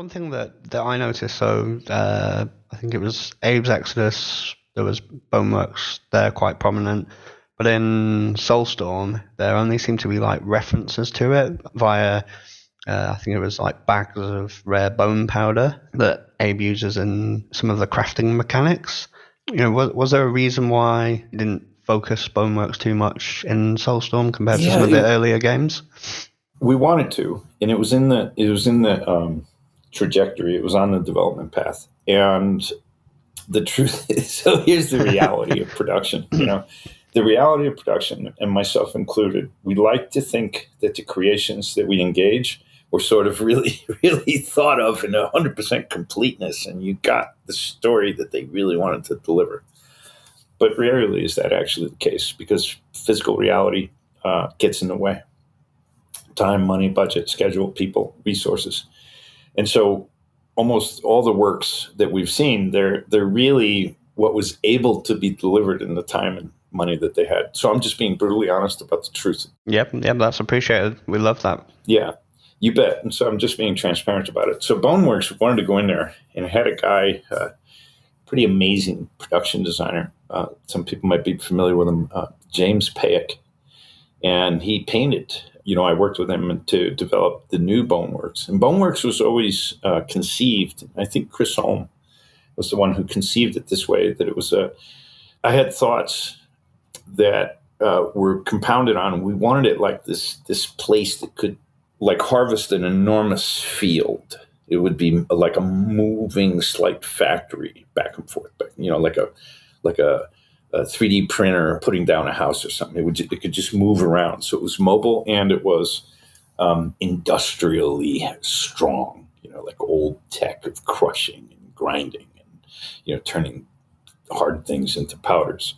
One thing that I noticed, I think it was Abe's Exodus, there was Bonewerkz there quite prominent, but in Soulstorm, there only seemed to be like references to it via, I think it was like bags of rare bone powder that Abe uses in some of the crafting mechanics. Was there a reason why you didn't focus Bonewerkz too much in Soulstorm compared to some of the earlier games? We wanted to, and it was in the trajectory. It was on the development path, and the truth is, so here's the reality of production. The reality of production, and myself included, we like to think that the creations that we engage were sort of really, really thought of in 100% completeness, and you got the story that they really wanted to deliver. But rarely is that actually the case, because physical reality gets in the way. Time, money, budget, schedule, people, resources. And so almost all the works that we've seen, they're really what was able to be delivered in the time and money that they had. So I'm just being brutally honest about the truth. Yep, that's appreciated. We love that. Yeah, you bet. And so I'm just being transparent about it. So Bonewerkz wanted to go in there, and it had a guy, pretty amazing production designer. Some people might be familiar with him, James Payak. And he painted. I worked with him to develop the new Bonewerkz. And Bonewerkz was always conceived. I think Chris Holm was the one who conceived it this way, that it was I had thoughts that were compounded on. We wanted it like this place that could like harvest an enormous field. It would be like a moving slight factory back and forth, like a 3D printer putting down a house or something. It could just move around. So it was mobile, and it was industrially strong, like old tech of crushing and grinding and, turning hard things into powders.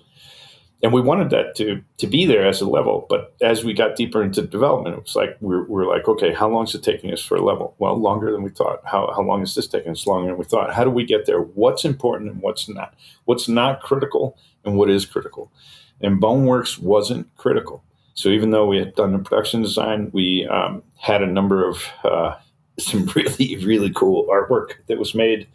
And we wanted that to be there as a level. But as we got deeper into development, it was like, we're like, okay, how long is it taking us for a level? Well, longer than we thought. How long is this taking us? Longer than we thought. How do we get there? What's important and what's not? What's not critical and what is critical? And Bonewerkz wasn't critical. So even though we had done the production design, we had a number of some really, really cool artwork that was made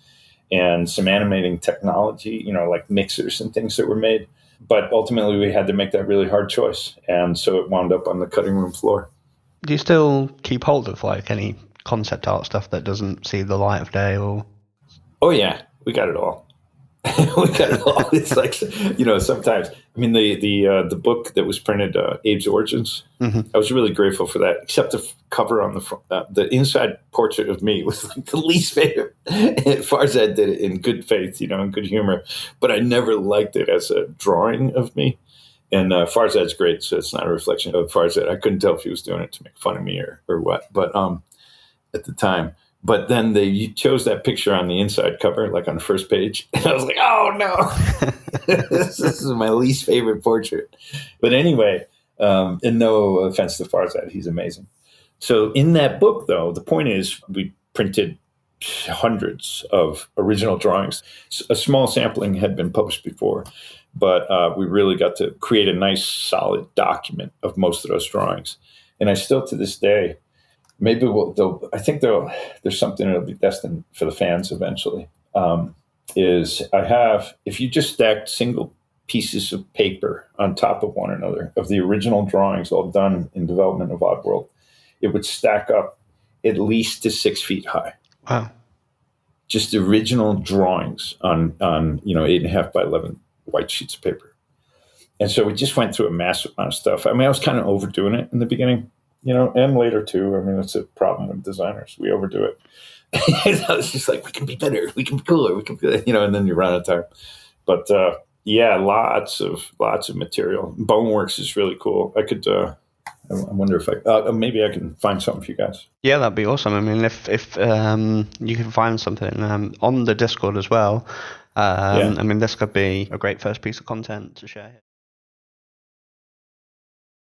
and some animating technology, like mixers and things that were made. But ultimately, we had to make that really hard choice. And so it wound up on the cutting room floor. Do you still keep hold of like any concept art stuff that doesn't see the light of day? Or? Oh, yeah. We got it all. We got it all. It's like, sometimes, the book that was printed, Abe's Origins, I was really grateful for that, except the cover on the front, the inside portrait of me was like the least favorite. Farzad did it in good faith, in good humor, but I never liked it as a drawing of me. And Farzad's great, so it's not a reflection of Farzad. I couldn't tell if he was doing it to make fun of me or what, but at the time. But then they chose that picture on the inside cover, like on the first page. And I was like, oh, no, this is my least favorite portrait. But anyway, and no offense to Farzad, he's amazing. So in that book, though, the point is we printed hundreds of original drawings. A small sampling had been published before, but we really got to create a nice, solid document of most of those drawings. And I still, to this day, maybe there's something that'll be destined for the fans eventually. If you just stacked single pieces of paper on top of one another of the original drawings all done in development of Oddworld, it would stack up at least to 6 feet high. Wow. Just the original drawings on 8.5 by 11 white sheets of paper. And so we just went through a massive amount of stuff. I was kind of overdoing it in the beginning. And later too. It's a problem with designers. We overdo it. I was just like, we can be better, we can be cooler, we can be, and then you run out of time. But lots of material. Bonewerkz is really cool. I could. I wonder if maybe I can find something for you guys. Yeah, that'd be awesome. If you can find something on the Discord as well. This could be a great first piece of content to share.